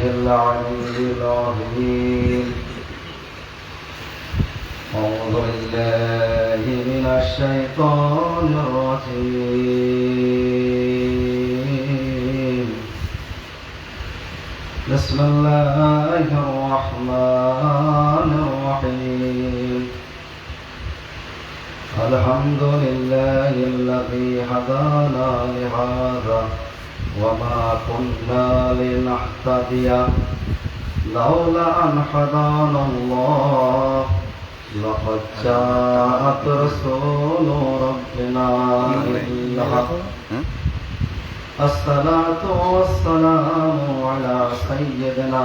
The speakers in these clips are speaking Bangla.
العلي العظيم أعوذ بالله من الشيطان الرجيم بسم الله الرحمن الرحيم الحمد لله الذي هدانا لهذا وما كنا لنهتدي لولا أن هدانا الله لقد جاءت رسول ربنا بالحق الصلاة والسلام على سيدنا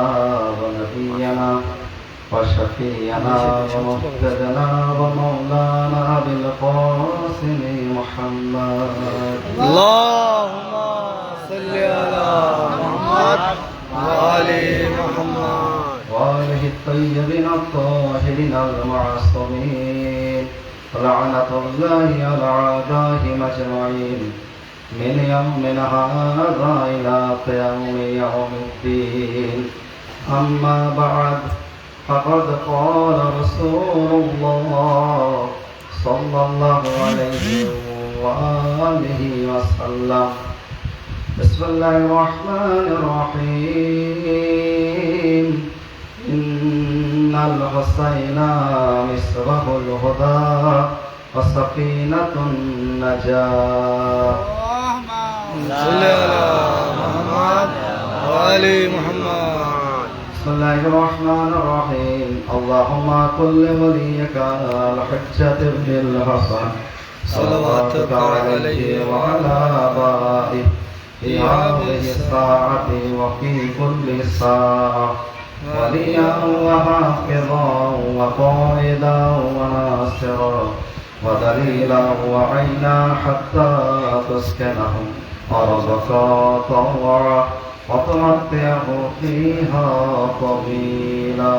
ونبينا وشفيعنا ومهتدنا ومولانا أبي القاسم محمد اللهم صل على محمد وآل محمد وآله الطيبين الطاهرين المعصومين لعنة الله على أعدائهم أجمعين من يومنا هذا إلى قيام يوم الدين أما بعد فقد قال رسول الله صلى الله عليه وآله وسلم بسم الله الرحمن الرحيم إن الحسين مصباح الهدى وسفينة النجاة صل على محمد وآل محمد بسم الله الرحمن الرحيم اللهم كل وليك الحجة بن الحسن صلواتك عليه وعلى آبائه في هذه الساعة وفي كل ساعة وليا وحافظا وقائدا وناصرا ودليلا وعينا حتى تسكنهم أرضك طوعا وتمتعه فيها طويلا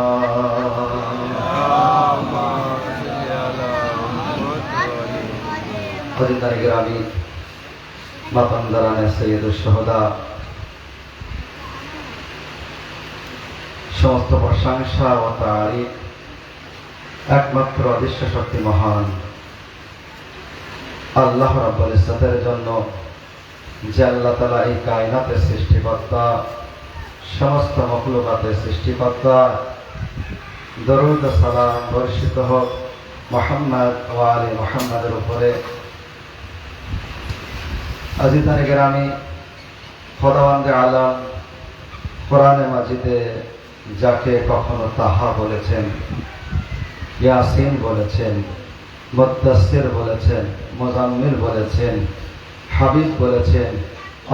خدينا الكرام মাতামদারানে সৈয়দুশ শুহাদা সমস্ত প্রশংসা ও তারিফ একমাত্র অদৃশ্য শক্তি মহান আল্লাহ রাব্বুল ইজ্জতের জন্য, যে আল্লাহ তাআলা এই কায়নাতের সৃষ্টিকর্তা, সমস্ত মখলুকাতের সৃষ্টিকর্তা। দরুদ ও সালাম বর্ষিত হোক মুহাম্মদ ওয়া আলি মুহাম্মাদের উপরে। আজিজানে কেরামি, খোদাবন্দে আলম কোরআনে মাজিদে যাকে কখনো তাহা বলেছেন, ইয়াসিন বলেছেন, মুদ্দাসসির বলেছেন, মুজাম্মিল বলেছেন, হাবিব বলেছেন,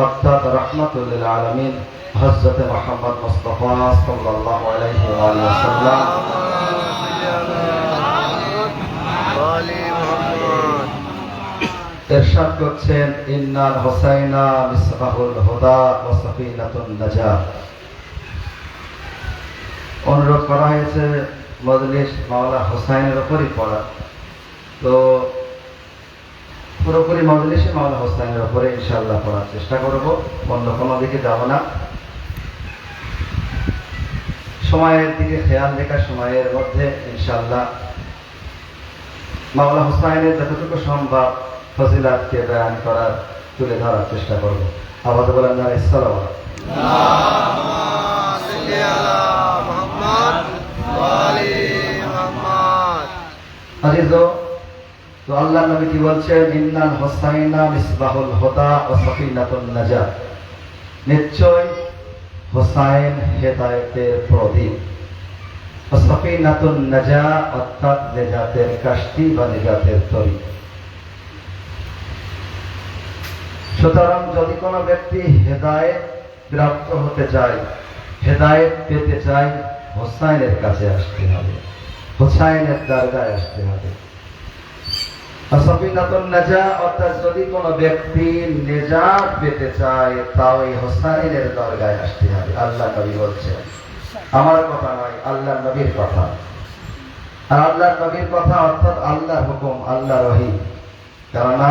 অর্থাৎ রাহমাতুল লিল আলামিন হযরত মুহাম্মদ মুস্তাফা সাল্লাল্লাহু আলাইহি ওয়া সাল্লাম ইরশাদ করছেন, ইন্নাল হুসাইনা মিসবাহুল হুদা ওয়া সাফিনাতুন নাজাত। অনুরোধ করা হয়েছে মজলিস মাওলানা হুসাইনের উপরই পড়া, তো পুরোপুরি মজলিসে মাওলানা হুসাইনের উপরে ইনশাআল্লাহ পড়ার চেষ্টা করব, অন্য কোনো দিকে যাব না। সময়ের দিকে খেয়াল রেখে সময়ের মধ্যে ইনশাআল্লাহ মাওলানা হুসাইনের যতটুকু সম্ভব ফজিলাতকে বয়ান করার, তুলে ধরার চেষ্টা করব। আওয়াজ বলেন না সাল্লাল্লাহু আজিজ। তো আল্লাহ নবী কি বলছেন, ইন্নাল হুসাইনা মিসবাহুল হুদা ওয়া সাফিনাতুন নাজাত। নিশ্চয় হুসাইন হেদায়েতের প্রদীপ, ওয়া সাফিনাতুন নাজাত অর্থাৎ নেজাতের কাশতি বা নেজাতের তরী। সুতরাং যদি কোনো ব্যক্তি হেদায়েত প্রাপ্ত হতে চায়, হেদায়েত পেতে চায়, হুসাইনের কাছে আসতে হবে, হুসাইনের দরগায় আসতে হবে। সাফিনাতুন নাজাত অর্থাৎ যদি কোনো ব্যক্তি নেজাত পেতে চায়, তাও এই হুসাইনের দরগায় আসতে হবে। আল্লাহ নবী বলছেন, আমার কথা নয়, আল্লাহ নবীর কথা। আর আল্লাহ নবীর কথা অর্থাৎ আল্লাহর হুকুম, আল্লাহর ওহী। কেননা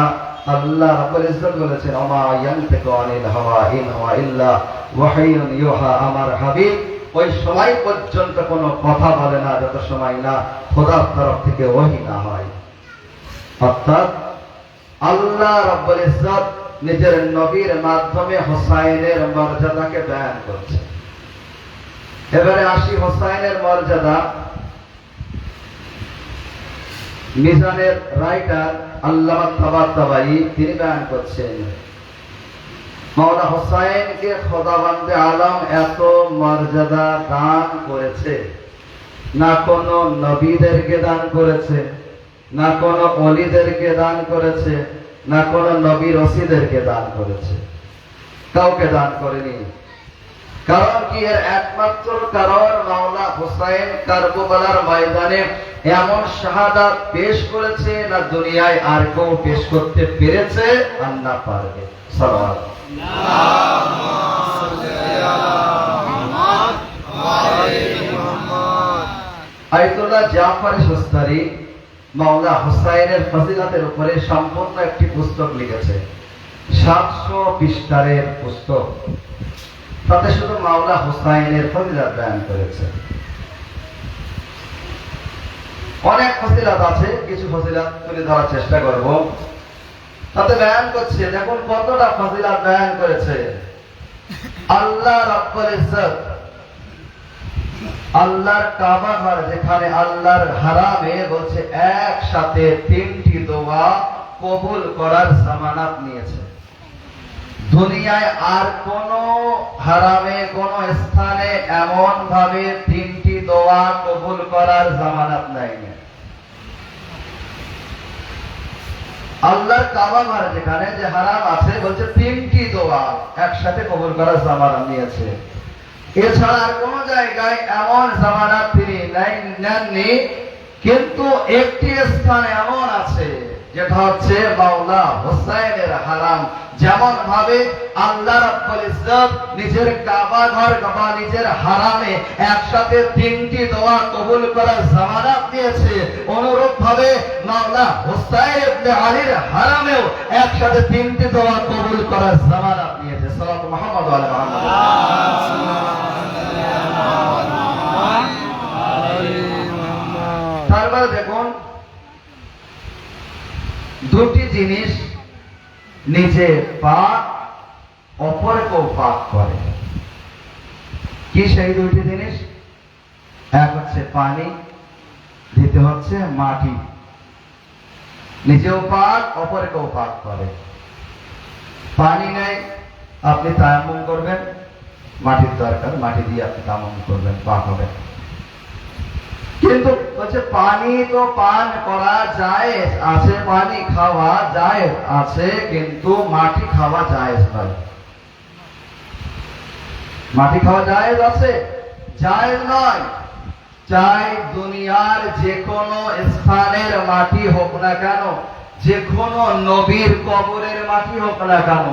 আল্লাহ রাব্বুল ইজ্জত বলেছেন, ওমা ইয়ানতিকু আনিল হাওয়া ইন হুয়া ইল্লা ওয়াহিয়ুন ইউহা। আমার হাবিব ওই সময় পর্যন্ত কোনো কথা বলে না যত সময় না খোদার তরফ থেকে ওহী না হয়। অর্থাৎ আল্লাহ রাব্বুল ইজ্জত নিজের নবীর মাধ্যমে হোসাইনের মর্যাদাকে বয়ান করছে। এবারে আসি হোসাইনের মর্যাদা। মিজানের রাইটার আল্লামা তাবাতাবাই তিনি বয়ান করছেন, মাওলানা হোসাইনকে খোদাবন্দে আলম এত মর্যাদা দান করেছে, না কোনো নবীদেরকে দান করেছে, না কোনো ওলিদেরকে দান করেছে, না কোনো নবী রসিদেরকে দান করেছে, কাউকে দান করেনি। কারণ কি? এর একমাত্র কারণ মাওলানা হোসাইন কারবালার ময়দানে এমন শাহাদাত পেশ করেছে, না দুনিয়ায় আর কেউ পেশ করতে পেরেছে আর না পারবে। সাল্লাল্লাহু আয়াতুল্লাহ জাফর সুস্তারি মাওলানা হোসাইনের ফজিলতের উপরে সম্পূর্ণ একটি পুস্তক লিখেছে, 700 পৃষ্ঠার পুস্তক। তাতে শুধু মাওলানা হোসাইনের ফজিলত বয়ান করেছে। অনেক ফজিলত আছে, কিছু ফজিলত তুলে ধরার চেষ্টা করব। তাতে বয়ান করছে, দেখুন কতটা ফজিলত বয়ান করেছে। আল্লাহ রাব্বুল ইজ্জত আল্লাহর কাবা ঘর, যেখানে আল্লাহর হারামে বলছে একসাথে 3টি দোয়া কবুল করার জামানত নিয়েছে। দুনিয়ায় আর কোন হারামে কোন স্থানে এমন ভাবে 3টি দোয়া কবুল করার জামানত নাই। আল্লাহর কাবা ঘর যেখানে যে হারাম আছে বলছে 3টি দোয়া একসাথে কবুল করার জামানত নিয়েছে। এছাড়া আর কোন জায়গায় এমন জামানত তিনি নেননি। কিন্তু একটি স্থান এমন আছে যেটা হচ্ছে মাওলানা হোসাইনের হারাম। যেমন ভাবে আল্লাহ রাব্বুল ইজ্জত নিজের কাবা ঘর বা নিজের হারামে একসাথে 3টি দোয়া কবুল করার জামানত দিয়েছে, অনুরূপ ভাবে মাওলানা হোসাইন ইবনে আলীর হারামেও একসাথে 3টি দোয়া কবুল করার জামানত দিয়েছে। সাল্লাল্লাহু মুহাম্মদ ওয়া আলা মুহাম্মদ। তারপরে দেখুন, দুটি জিনিস নিজে পাক অপরকেও পাক করে। কি সেই দুটি জিনিস? এক হচ্ছে পানি, দ্বিতীয় হচ্ছে মাটি। নিজেও পাক অপরকেও পাক করে। পানি নেই, আপনি তায়াম্মুম করবেন, মাটির দরকার, মাটি দিয়ে আপনি তায়াম্মুম করবেন, পাক হবেন। কিন্তু বলছে পানি তো পান করা যায় আছে, পানি খাওয়া যায় আছে, কিন্তু মাটি খাওয়া যায় নয়। মাটি খাওয়া যায় আছে, যায় নয়। চাই দুনিয়ার যে কোনো স্থানের মাটি হোক না কেন, যে কোনো নবীর কবরের মাটি হোক না কেন,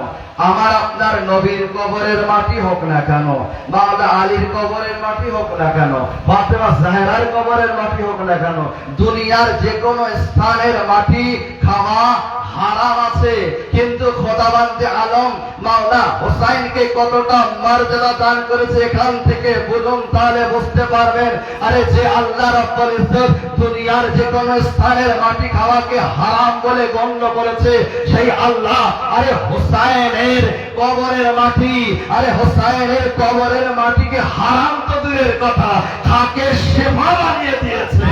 আমার আপনার নবীর কবরের মাটি হোক না কেন, মাওলানা আলীর কবরের মাটি হোক না কেন, ফাতেমা জাহরার কবরের মাটি হোক না কেন, দুনিয়ার যে কোনো স্থানের মাটি খাওয়া হারাম আছে। কিন্তু খোদাবন্দে আলম মাওলানা হোসাইনকে কতটা মর্যাদা দান করেছে এখান থেকে বুঝুন, তাহলে বুঝতে পারবেন। আরে যে আল্লাহ রাব্বুল ইজ্জত দুনিয়ার যে কোনো স্থানের মাটি খাওয়াকে হারাম বলে গণ্য করেছে, সেই আল্লাহ আরে হোসাইনের কবরের মাটি, আরে হোসাইনের কবরের মাটিকে হারাম তো দূরের কথা, তাকে সেবা বানিয়ে দিয়েছে।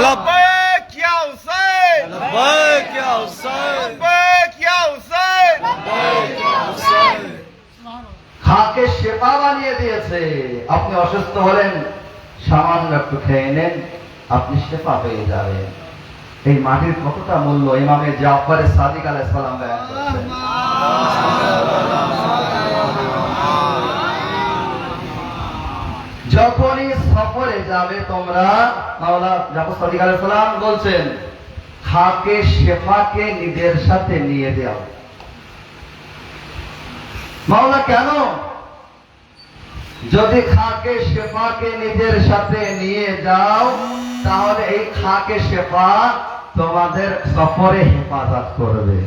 लब्बैक या हुसैन, लब्बैक या हुसैन, लब्बैक या हुसैन, लब्बैक या हुसैन। খাকে সেবা বানিয়ে দিয়েছে। আপনি অসুস্থ হলেন, সামান্য একটু খেয়ে নেন, আপনি সেবা পেয়ে যাবেন। এই মাটির কতটা মূল্য ইমামে জাফর সাদিক আলাইহিস সালাম বয়ান করেছেন। যখনই সফরে যাবে তোমরা, মাওলানা জাফর সাদিক আলাইহিস সালাম বলছেন, খাকে শেফাকে নিজের সাথে নিয়ে যাও। মাওলানা কেন? যদি খাকে শেফাকে নিজের সাথে নিয়ে যাও তাহলে এই খাকে শেফা তোমাদের সফরে হেফাজত করবে।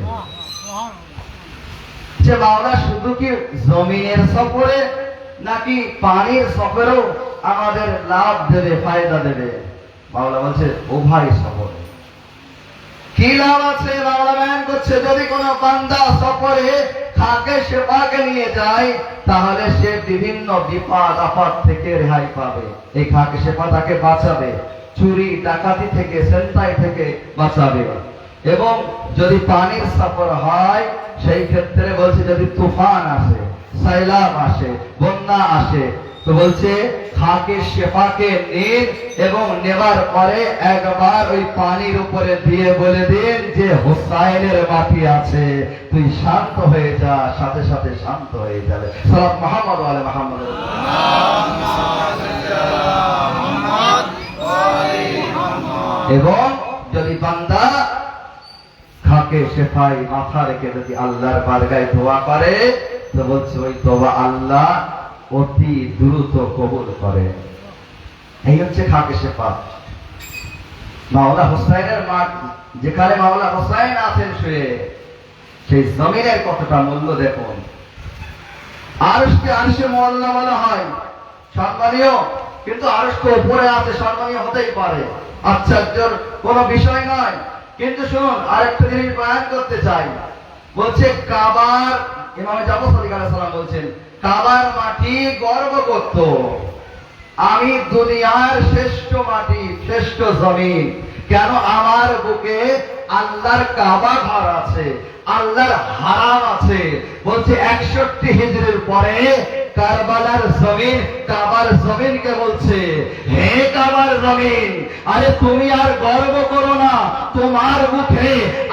যে মাওলা শুধু কি জমিনের সফরে নাকি পানির সফরেও আমাদের লাভ দেবে, ফায়দা দেবে? মাওলা বলছে উভয় সফরে। কি লাভ আছে মাওলা বয়ান করছে, যদি কোনো বান্দা সফরে খাকে শেফাকে নিয়ে যায় তাহলে সে বিভিন্ন বিপদ আপদ থেকে রেহাই পাবে। এই খাকে শেফা তাকে বাঁচাবে, চুরি ডাকাতি থেকে, ছিনতাই থেকে বাঁচাবে। এবং যদি পানির সফর হয় সেই ক্ষেত্রে বলছে যদি তুফান আসে, সাইলাব আসে, বন্যা আসে, তো বলছে খাকে শেফাকে নিন এবং নেবার পরে একবার ওই পানির উপরে দিয়ে বলে দিন যে হুসাইনের মাটি আছে, তুই শান্ত হয়ে যা, সাথে সাথে শান্ত হয়ে যাবে। সালাত মুহাম্মদ ওয়া আলি মুহাম্মদ। এবং যদি বান্দা খাকে শেফাই মাথা রেখে যদি আল্লাহর বারগায় দোয়া করে তো বলছে ওই দোয়া আল্লাহ অতি দ্রুত কবুল করে। এই হচ্ছে খাকে শেফা। মাওলা হুসাইনের মাঠ, যেখানে মাওলা হুসাইন আছেন শুয়ে, সেই জমিনের কতটা মূল্য দেখুন। আরশকে আরশে মুআল্লা বলা হয়, সম্মানীয়, কিন্তু আরশকে উপরে আছে, সম্মানীয় হতেই পারে, আশ্চর্যের কোনো বিষয় নয়। কিন্তু শুনুন, আরেকটা জিনিস বয়ান করতে চাই। বলছে কাবার, ইমাম জাফর সাদিক আলাইহিস সালাম বলছেন কাবার মাটি গর্ব করত, আমি দুনিয়ার শ্রেষ্ঠ মাটি, শ্রেষ্ঠ জমিন। কেন? আমার বুকে আল্লাহর কাবা ঘর আছে, আল্লাহর হারাম আছে। বলছে 61 হিজরির পরে কারবালার জমিন কাবার জমিনকে বলছে, হে কাবার জমিন, আরে তুমি আর গর্ব করো না, তোমার মুখে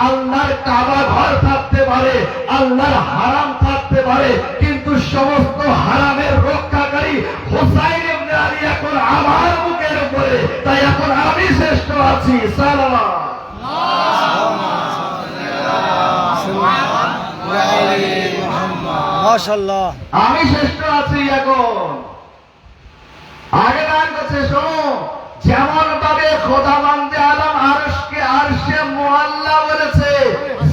আল্লাহর কাবা ঘর থাকতে পারে, আল্লাহর হারাম থাকতে পারে, কিন্তু সমস্ত হারামের রক্ষাকারী হুসাইন ইবনে আলী এখন আমার মুখের উপরে, তাই এখন আমি শ্রেষ্ঠ আছি। সালাম। মাশাআল্লাহ, আমি শ্রেষ্ঠ আছি এখন। আগে গান করছে, শোনো, যেমন ভাবে খোদাবন্দে আলম আরশকে আরশে মুআল্লা বলেছে,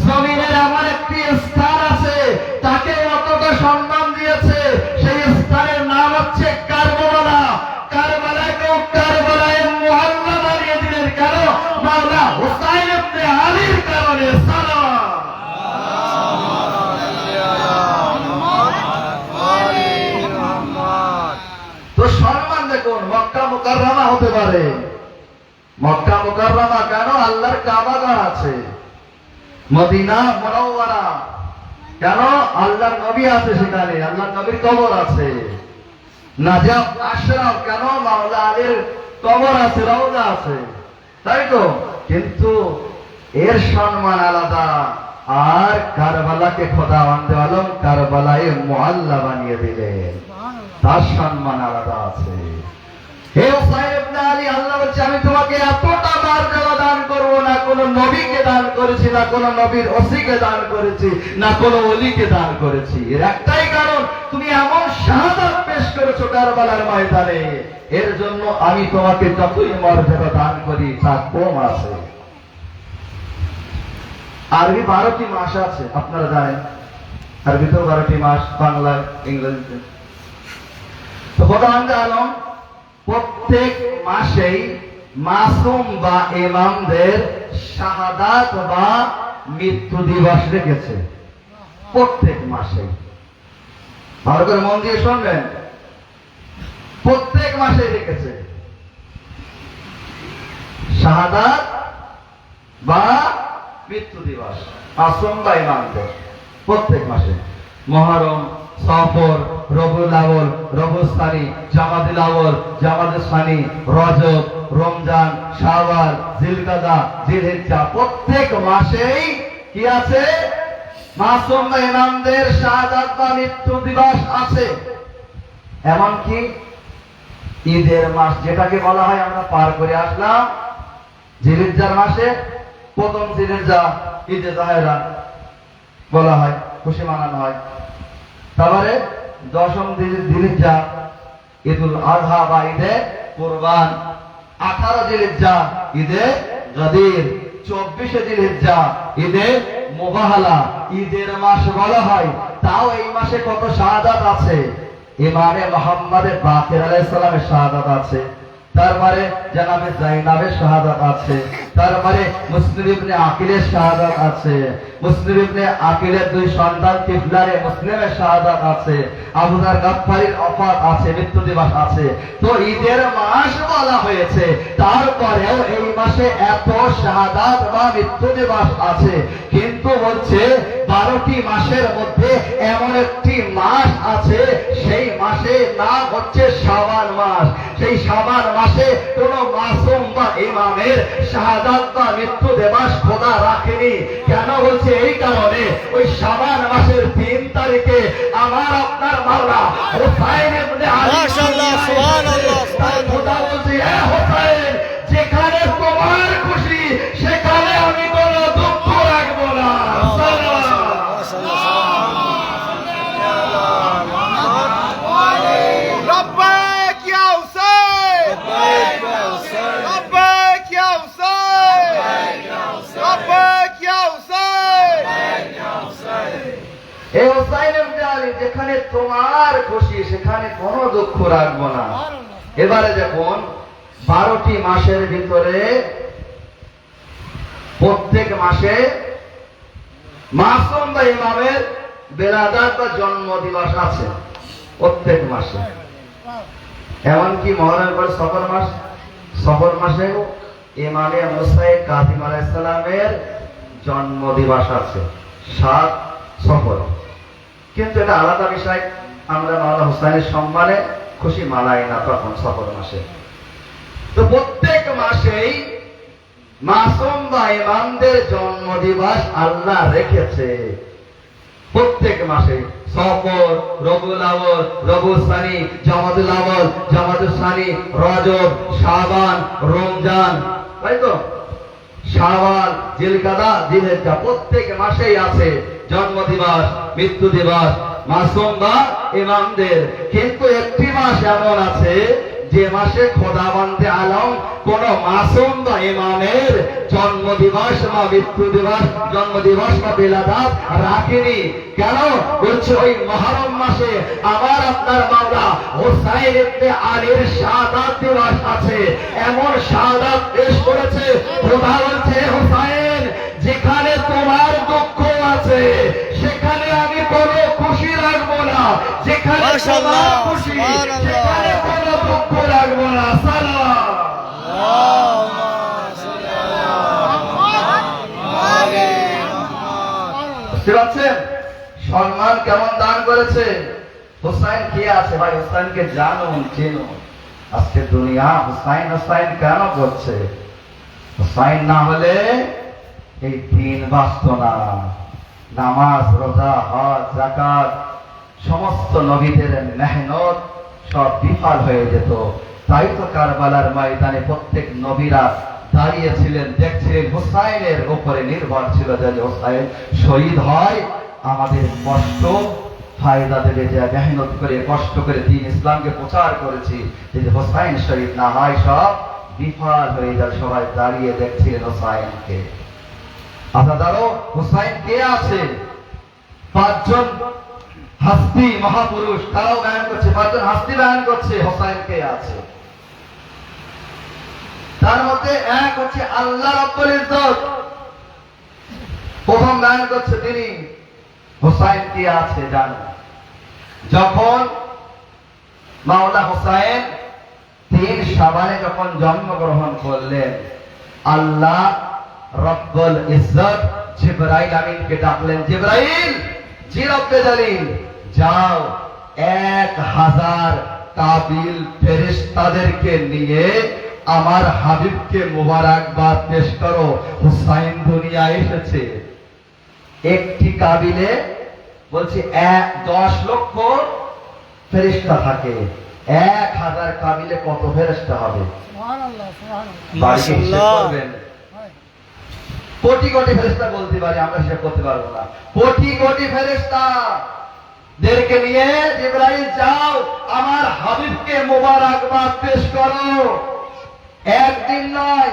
জমিনের এমন একটি স্থান আছে তাকে অতটা সম্মান দিয়েছে, সেই স্থানের নাম হচ্ছে কারবালা। কারবালাকেও কারবালায়ে মুআল্লা বানিয়ে দিলেন কেন? মাওলা হুসাইন ইবনে আলীর কারণে। সালাম। তো সম্মান দেখুন, মক্কা মুকাররমা হতে পারে, মক্কা মুকাররমা কেন? আল্লাহর কাবা ঘর আছে। মদিনা মুনাওয়ারা কেন? আল্লাহর নবী আছে সেখানে, আল্লাহর নবীর কবর আছে। নাজাফ আশরাফ কেন? মাওলা আলীর কবর আছে, রওজা আছে, তাই তো। কিন্তু এর সম্মান আলাদা। আর কারবালাকে খোদাবন্দে আলম কারবালায়ে মুআল্লা বানিয়ে দিলেন, তার সম্মান আলাদা আছে। হে হুসাইন ইবনে আলী, আল্লাহ বলছে আমি তোমাকে এতটা মর্যাদা দান করব না কোন নবীকে দান করেছি, না কোন নবীর ওসিকে দান করেছি, না কোন ওলিকে দান করেছি। এর একটাই কারণ, তুমি এমন শাহাদাত পেশ করেছো কারবালার ময়দানে, এর জন্য আমি তোমাকে যতই মর্যাদা দান করি তা কম আছে। আরবি 12টি মাস আছে, আপনারা জানেন, আরবিতেও 12টি মাস, বাংলা, ইংরেজিতে। তো খোদাবন্দে আলম প্রত্যেক মাসেই মাসুম বা ইমামদের শাহাদাত বা মৃত্যু দিবস রেখেছে, প্রত্যেক মাসে। ভালো করে মন দিয়ে শুনবেন, প্রত্যেক মাসে রেখেছে শাহাদাত বা মৃত্যু দিবস, মাসুম বা ইমামদের প্রত্যেক মাসে। মুহররম, সফর, রবিউল আউয়াল, রবিউল সানি, জামাদুল আউয়াল, জামাদুল সানি, রজব, রমজান, শাওয়াল, জিলকাদা, জিলহিজ্জা, প্রত্যেক মাসেই কি আছে? মাসুম বা ইমামদের শাহাদাত বা মৃত্যু দিবস আছে। এমনকি ঈদের মাস যেটাকে বলা হয়, আমরা পার করে আসলাম জিলহিজ্জার মাসে, প্রথম জিলহিজ্জা ঈদে যাহেরা বলা হয়, খুশি মানানো হয়। তারপরে 10ম জিলহিজ্জা ঈদুল আযহা বা ঈদে কুরবান, 18 জিলহিজ্জা ঈদে গদির, 24 জিলহিজ্জা ঈদে মুবাহালা, ঈদের মাস বলা হয়। তাও এই মাসে কত শাহাদাত আছে। ইমামে মুহাম্মদে বাকির আলাইহিস সালামের শাহাদাত আছে, তারপরে জনাবে যায়েনাবের শাহাদাত আছে, তারপরে মুসলিম ইবনে আকিলের শাহাদাত আছে, মুসলিম ইবনে আকিলের দুই সন্তান কিবলারে মুসলিমের শাহাদাত আছে, আবু যার গাফফারির ওফাত আছে, মৃত্যু দিবস আছে। তো ঈদের মাস বলা হয়েছে, তারপরেও এই মাসে এত শাহাদাত বা মৃত্যু দিবস আছে। কিন্তু বলছে 12টি মাসের মধ্যে এমন একটি মাস আছে, সেই মাসে নাম হচ্ছে শাবান মাস। সেই শাবান মাসে কোন মাসুম বা ইমামের শাহাদাত বা মৃত্যু দিবস খোদা রাখেনি। কেন বলছে? এই কারণে ওই শাবান মাসের 3 তারিখে আমার আপনার মাওলা হুসাইন ইবনে আলী মাশাআল্লাহ, সুবহানাল্লাহ, তার খোদা বলছে, এ হুসাইন, যেখানে তোমার খুশি সেখানে আমি কোনো দুঃখ রাখবো না। لبيك يا حسين لبيك يا حسين لبيك يا حسين এ হুসাইন ইবনে আলী, যেখানে তোমার খুশি সেখানে কোনো দুঃখ রাখবো না। এবারে দেখুন, 12টি মাসের ভিতরে প্রত্যেক মাসে মাসুম বা ইমামের বেলাদাত বা জন্ম দিবস আছে প্রত্যেক মাসে। এমনকি মহরম পর সফর মাস, সফর মাসে ইমামে মুসাই কাসিম আলাইহিস সালামের জন্ম দিবস আছে, 7 সফর। কিন্তু এটা আলাদা বিষয়, আমরা মাওলানা হুসাইনের সম্মানে খুশি মানাই না তখন সফর মাসে। তো প্রত্যেক মাসেই মাসুম বা ইমামদের জন্ম দিবস আল্লাহ রেখেছে। প্রত্যেক মাসে সফর, রবিউল আউয়াল, রবিউল সানি, জামাদুল আউয়াল, জামাদুল সানি, রজব, শাবান, রমজান, তাই তো, শাওয়াল, জিলকাদা, জিলহিজ্জা, প্রত্যেক মাসেই আছে জন্ম দিবস, মৃত্যু দিবস মাসুম বা ইমামদের। কিন্তু একটি মাস এমন আছে যে মাসে খোদাবন্দে আলম কোন মাসুম বা ইমামের জন্ম দিবস বা মৃত্যু দিবস, জন্ম দিবস বা বেলাদাত রাখেনি। কেন? বলছে ওই মুহররম মাসে আমার আপনার মাওলা হুসাইন ইবনে আলীর শাহাদাত দিবস আছে। এমন শাহাদাত পেশ করেছে, খোদা বলছে, হুসাইন, যেখানে তোমার দুঃখ আছে সেখানে আমি কোনো খুশি রাখবো না, যেখানে তোমার খুশি সেখানে কোনো দুঃখ রাখবো না। সালাম। বুঝতে পারছেন সম্মান কেমন দান করেছে? হুসাইন কে আছে ভাই? হুসাইনকে জানুন, চিনুন। আজকে দুনিয়া হুসাইন হুসাইন কেন করছে? হুসাইন না হলে এই দিন বাঁচত না। নামাজ, রোজা, হজ, যাকাত, সমস্ত নবীদের মেহনত সব বিফল হয়ে যেত। তাই তো কারবালার ময়দানে প্রত্যেক নবীরা দাঁড়িয়েছিলেন, দেখছিলেন, হুসাইনের উপরে নির্ভর ছিল যে হুসাইন শহীদ হয় আমাদের কষ্ট ফায়দা দেবে, যে মেহনত করে কষ্ট করে দিন ইসলামকে প্রচার করেছি, যদি হুসাইন শহীদ না হয় সব বিফল হয়ে যায়। সবাই দাঁড়িয়ে দেখছিলেন হুসাইনকে। আপনাদেরও হুসাইন কে আছে? 5 জন হাস্তি মহাপুরুষ, তারাও গায়ন করছে, 5 জন হাস্তি গায়ন করছে হুসাইন কে আছে। তার মধ্যে এক হচ্ছে আল্লাহ রাব্বুল ইজ্জত, প্রথম গায়ন করছে তিনি। হুসাইন কে আছে জানো? যখন মাওলা হুসাইন 3 শাবানে যখন জন্মগ্রহণ করলেন, আল্লাহ রব্বুল ইজ্জত জিবরাইল আমিনকে ডাকলেন, জিবরাইল, জি রব্বে জালিল, যাও 1000 কাবিল ফেরেশতাদেরকে নিয়ে আমার হাবিবকে মুবারকবাদ পেশ করো, হুসাইন দুনিয়ায় এসেছে। একটি কাবিলে বলছি 10 লক্ষ ফেরেশতা থাকে, 1000 কাবিলে কত ফেরেশতা হবে? বাড়িতে হিসাব করবেন। কোটি কোটি ফেরেশতা বলতে পারি, আমরা হিসাব করতে পারবো না। কোটি কোটি ফেরেশতা দেরকে নিয়ে জিবরাইল যাও আমার হাবিবকে মোবারকবাদ পেশ করো। একদিন নয়,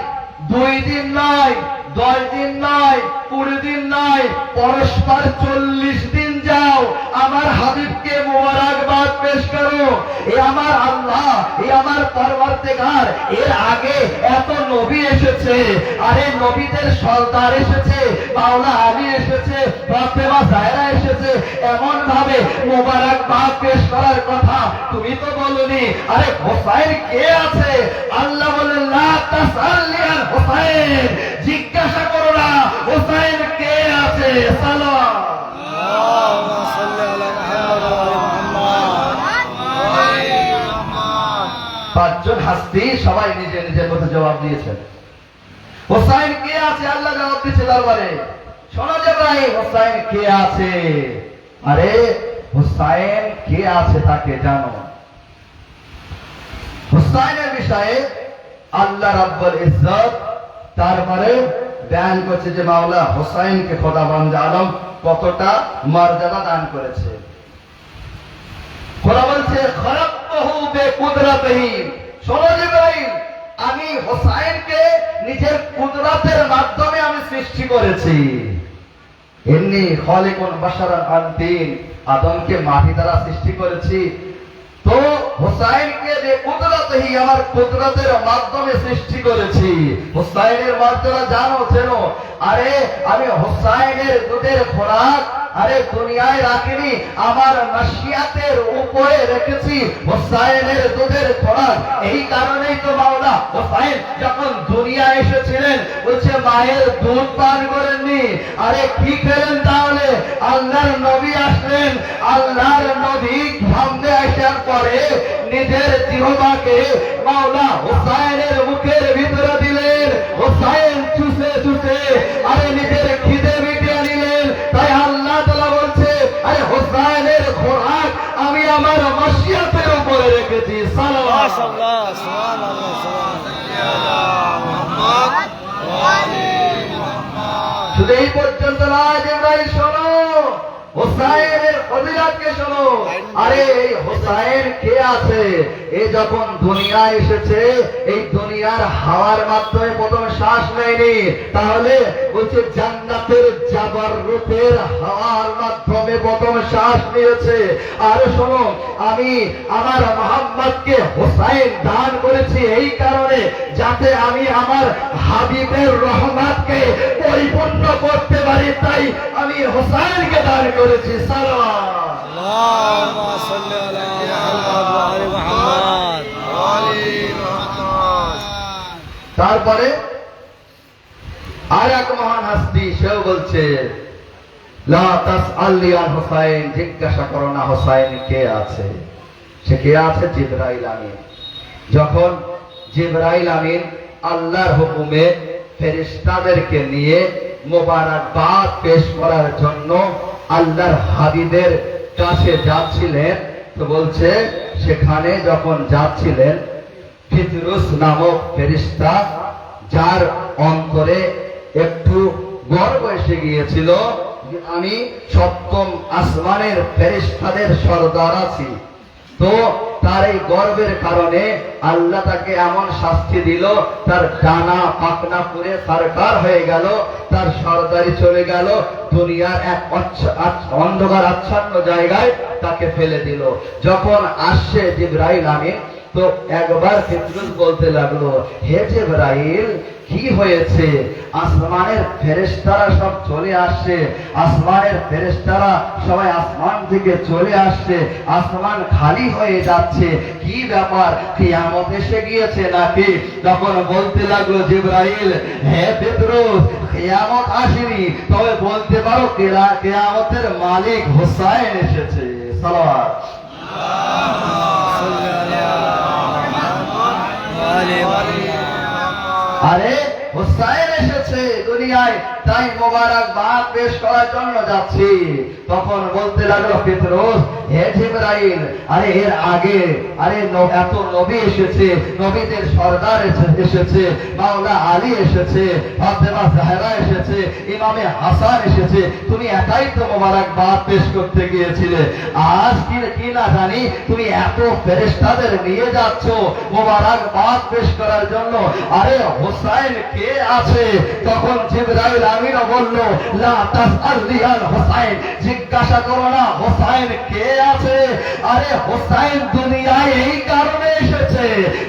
2 দিন নয়, 10 দিন নয়, 20 দিন নয়, পরস্পর 40 দিন যাও আমার হাবিবকে মোবারকবাদ পেশ করো। এ আমার আল্লাহ, এ আমার পরওয়ারদিগার, এর আগে এত নবী এসেছে, আরে নবীদের সর্দার এসেছে, মাওলা আলী এসেছে, ফাতেমা জাহরা এসেছে, এমন ভাবে মোবারকবাদ পেশ করার কথা তুমি তো বলনি। আরে হোসাইন কে আছে? আল্লাহ বলেন লা তাসাল্লি আল হোসাইন, জিজ্ঞাসা করো না হোসাইন কে আছে। সালাম اللهم صل على محمد وعلى محمد. পাঁচজন হাস্তি সবাই নিজে নিজের মতো জবাব দিয়েছেন। হোসাইন কে আছে? আল্লাহ জবাব দিচ্ছে দরবারে, শোনো জিবরাইল হোসাইন কে আছে? আরে হোসাইন কে আছে তাকে জানো। হোসাইনের বিষয়ে আল্লাহ রাব্বুল ইজ্জত তারপরে বয়ান করছে যে মাওলা হোসাইনকে খোদাবন্দ আলম কতটা মর্যাদা দান করেছে। খোদা বলছে খলাকতুহু বিকুদরাতিহি, শোনো জিবরাইল আমি হোসাইনকে নিজের কুদরতের মাধ্যমে আমি সৃষ্টি করেছি। ইন্নী খালিকুন বাশারান আন তিন, আদমকে মাটি দ্বারা সৃষ্টি করেছি। তো হোসাইনকে যে কুদরতহি আমার কুদরতের মাধ্যমে সৃষ্টি করেছি। হোসাইনের মর্যাদা জানো চেনো। আরে আমি হোসাইনের দুধের খোরাক আরে দুনিয়ায় রাখিনি, আমার নসিয়াতের উপরে রেখেছি হোসাইনের দুধের খোরাক। এই কারণেই তো মাওলা হোসাইন যখন দুনিয়া এসেছিলেন বলছে মায়ের দুধ পান করেননি। আরে কি খেলেন তাহলে? আল্লাহর নবী আসলেন, আল্লাহর নবী সামনে আসার পরে নিজের জিহ্বাকে মাওলা হোসাইনের মুখের ভিতরে দিলেন। হোসাইন চুষে চুষে আরে নিজের খিদে মিটিয়ে নিলেন। তাই আল্লাহ তাআলা বলছে আরে হোসাইনের খোরাক আমি আমার মাশিয়াতের উপরে রেখেছি। সাল্লাল্লাহু মাশাআল্লাহ, সুবহানাল্লাহ, সুবহানাল্লাহ। শুধু এই পর্যন্ত নয় জিবরাইল শোনো, হোসাইনের ফজিলতকে শোনো। আরে এই হোসাইন কে আছে? এ যখন দুনিয়া এসেছে এই দুনিয়ার হাওয়ার মাধ্যমে প্রথম শ্বাস নেয়নি, তাহলে বলছে জান্নাতের জাবারুতের হাওয়ার মাধ্যমে প্রথম শ্বাস নিয়েছে। আর শোনো আমি আমার মুহাম্মদকে হোসাইন দান করেছি এই কারণে যাতে আমি আমার হাবিবের রহমতকে পরিপূর্ণ করতে পারি, তাই আমি হোসাইনকে দান করেছি। সালাম اللهم صل على محمد وعلى محمد. তারপরে আর এক মহান হাস্তি সেও বলছে লা তাসআলি আন হোসাইন, জিজ্ঞাসা করো না হোসাইন কে আছে। সে কে আছে? জিবরাইল আমিন। যখন জিবরাইল আমিন আল্লাহর হুকুমে ফেরেশতাদেরকে নিয়ে মোবারকবাদ পেশ করার জন্য আল্লাহর হাবিবের কাছে যাচ্ছিলেন, তো বলছে সেখানে যখন যাচ্ছিলেন ফিতরুস নামক ফেরেশতা যার অন্তরে একটু গর্ব এসে গিয়েছিল যে আমি সপ্তম আসমানের ফেরেশতাদের সর্দার আছি। তো তার এই গর্বের কারণে আল্লাহ তাকে এমন শাস্তি দিল, তার ডানা পাখনা পুরে সরকার হয়ে গেল, তার সর্দারি চলে গেল, দুনিয়ার এক অন্ধকার আচ্ছন্ন জায়গায় তাকে ফেলে দিল। যখন আসছে জিবরাইল আমিন তো একবার ফিতরুস বলতে লাগলো হে জিবরাইল কি হয়েছে? আসমানের ফেরেশতারা সব চলে আসছে, আসমানের ফেরেশতারা সবাই আসমান থেকে চলে আসছে, আসমান খালি হয়ে যাচ্ছে, কি ব্যাপার? কিয়ামত এসে গিয়েছে নাকি? তখন বলতে লাগলো জিবরাইল হে ফিতরুস কিয়ামত আসেনি, তবে বলতে পারো কিয়ামতের মালিক হোসাইন এসেছে। সালাওয়াত صل على محمد وعلى محمد. আরে হুসাইন এসেছে দুনিয়ায়, তাই মোবারকবাদ পেশ করার জন্য যাচ্ছি। তখন বলতে লাগলো পেত্রুস, হে জিবরাইল, আরে এর আগে এত নবী এসেছে, নবীদের সর্দার এসেছে, মাওলা আলী এসেছে, ফাতেমা জাহরা এসেছে, ইমামে হাসান এসেছে, তুমি একাই তো মোবারকবাদ পেশ করতে গিয়েছিলে। আজ কি না জানি তুমি এত ফেরেশতাদের নিয়ে যাচ্ছ মোবারকবাদ পেশ করার জন্য। আরে হুসাইন কে আছে? তখন জিবরাইল আমিনও বলল, লা তাসআলনি আন হুসাইন, জিজ্ঞাসা করো না হুসাইন কে আছে। আরে হুসাইন দুনিয়ায় এই কারণে এসেছে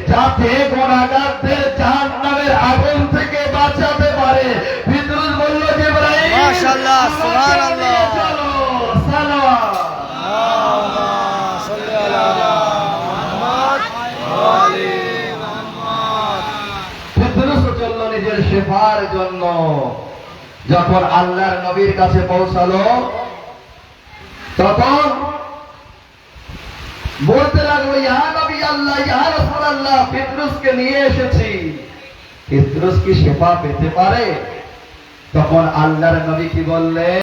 যাতে গুনাহগারদের জাহান্নামের আগুন থেকে বাঁচাতে পারে। বিদ্রুস বলল, জিবরাইল মাশাআল্লাহ, সুবহানাল্লাহ। চলো সালাওয়াত। আল্লাহুম্মা সাল্লি আলা মুহাম্মদ ওয়া আলি মুহাম্মদ। পেত্রুস চলল নিজের শেফার জন্য। যখন আল্লাহর নবীর কাছে পৌঁছালো তখন বলতে লাগলো, ইয়া নবী আল্লাহ, ইয়া রাসূলুল্লাহ, পেত্রুসকে নিয়ে এসেছি। পেত্রুস কি শেফা পেতে পারে? তখন আল্লাহর নবী কি বললেন?